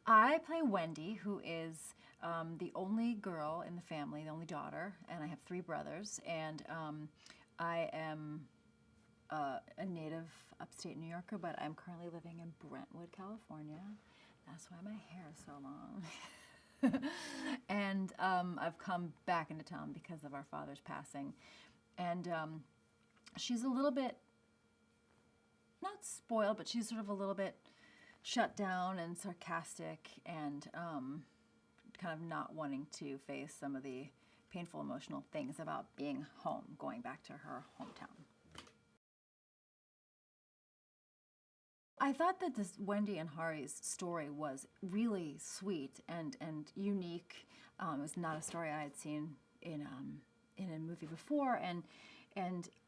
I play Wendy, who is the only girl in the family, the only daughter, and I have three brothers. And I am a native upstate New Yorker, but I'm currently living in Brentwood, California. That's why my hair is so long. And I've come back into town because of our father's passing. And she's a little bit, not spoiled, but she's sort of a little bit shut down and sarcastic and kind of not wanting to face some of the painful emotional things about being home, going back to her hometown. I thought that this Wendy and Hari's story was really sweet and unique. It was not a story I had seen in a movie before, and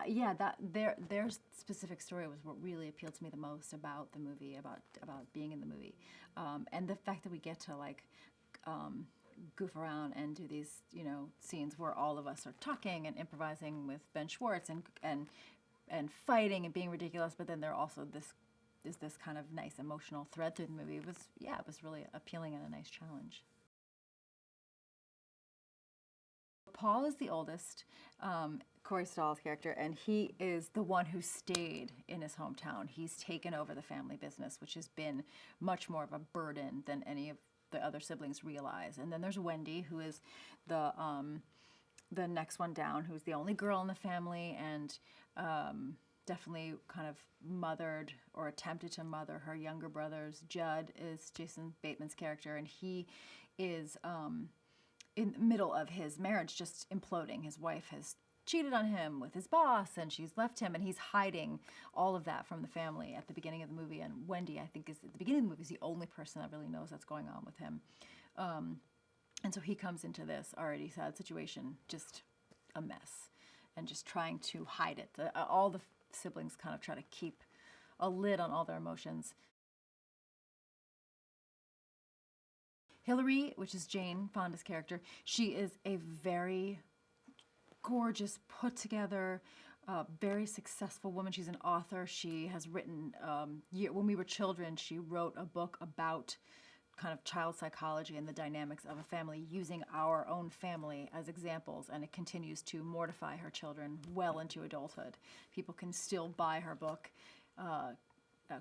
yeah, that their specific story was what really appealed to me the most about the movie, about being in the movie, and the fact that we get to like goof around and do these scenes where all of us are talking and improvising with Ben Schwartz and fighting and being ridiculous, but then there also is this kind of nice emotional thread through the movie. It was really appealing and a nice challenge. Paul is the oldest, Corey Stoll's character, and he is the one who stayed in his hometown. He's taken over the family business, which has been much more of a burden than any of the other siblings realize. And then there's Wendy, who is the next one down, who's the only girl in the family, and definitely kind of mothered or attempted to mother her younger brothers. Jud is Jason Bateman's character, and he is in the middle of his marriage just imploding. His wife has cheated on him with his boss, and she's left him, and he's hiding all of that from the family at the beginning of the movie. And Wendy, I think, is at the beginning of the movie is the only person that really knows what's going on with him. And so he comes into this already sad situation, just a mess, and just trying to hide it. All the siblings kind of try to keep a lid on all their emotions. Hillary, which is Jane Fonda's character, she is a very gorgeous, put together, very successful woman. She's an author. She has written, when we were children, she wrote a book about kind of child psychology and the dynamics of a family, using our own family as examples, and it continues to mortify her children well into adulthood. People can still buy her book,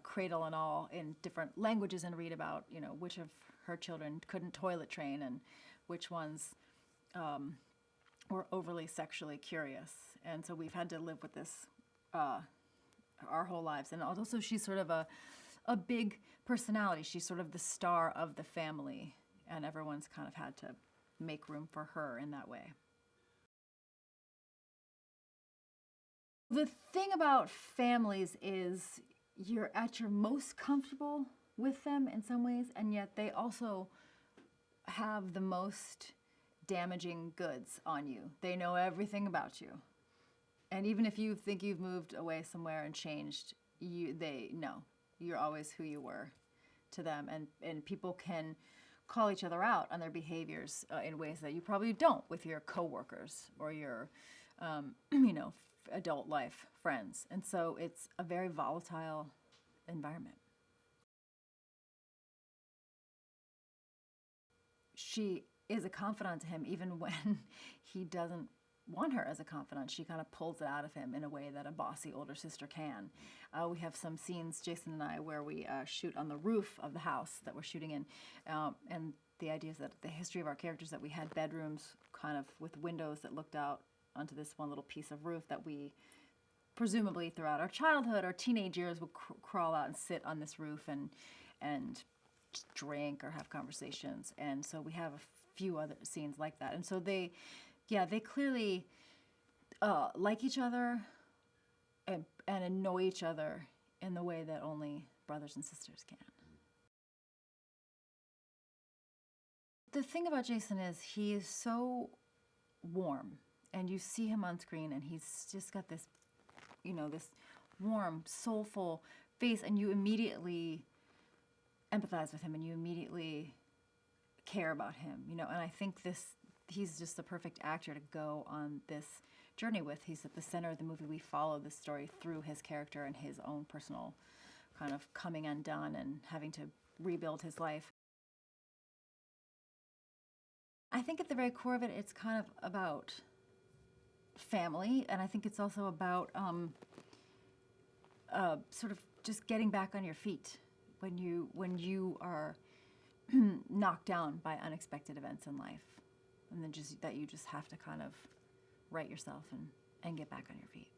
cradle and all, in different languages, and read about which of her children couldn't toilet train and which ones were overly sexually curious. And so we've had to live with this our whole lives. And also she's sort of a big personality. She's sort of the star of the family, and everyone's kind of had to make room for her in that way. The thing about families is you're at your most comfortable with them in some ways, and yet they also have the most damaging goods on you. They know everything about you. And even if you think you've moved away somewhere and changed, they know you're always who you were to them. And people can call each other out on their behaviors in ways that you probably don't with your coworkers or your, adult life friends. And so it's a very volatile environment. She is a confidant to him even when he doesn't want her as a confidant. She kind of pulls it out of him in a way that a bossy older sister can. We have some scenes, Jason and I, where we shoot on the roof of the house that we're shooting in. And the idea is that the history of our characters, that we had bedrooms kind of with windows that looked out onto this one little piece of roof that we presumably throughout our childhood or teenage years would crawl out and sit on this roof and drink or have conversations. And so we have a few other scenes like that. And so they clearly like each other and annoy each other in the way that only brothers and sisters can. The thing about Jason is he is so warm, and you see him on screen and he's just got this, this warm, soulful face, and you immediately empathize with him and you immediately care about him, and I think he's just the perfect actor to go on this journey with. He's at the center of the movie. We follow this story through his character and his own personal kind of coming undone and having to rebuild his life. I think at the very core of it, it's kind of about family, and I think it's also about sort of just getting back on your feet when you are knocked down by unexpected events in life, and then just that you just have to kind of right yourself and get back on your feet.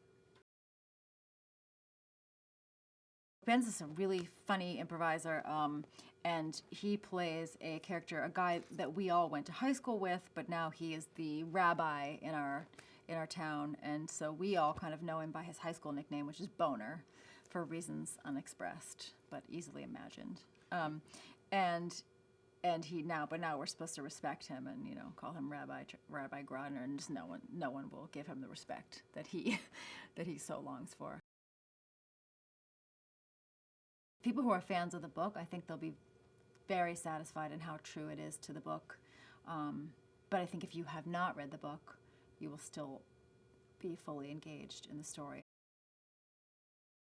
Ben's is a really funny improviser, and he plays a character, a guy that we all went to high school with, but now he is the rabbi in our town, and so we all kind of know him by his high school nickname, which is Boner, for reasons unexpressed but easily imagined. And he now, but now we're supposed to respect him and call him Rabbi Grodner, and just no one will give him the respect that he that he so longs for. People who are fans of the book, I think they'll be very satisfied in how true it is to the book. But I think if you have not read the book, you will still be fully engaged in the story.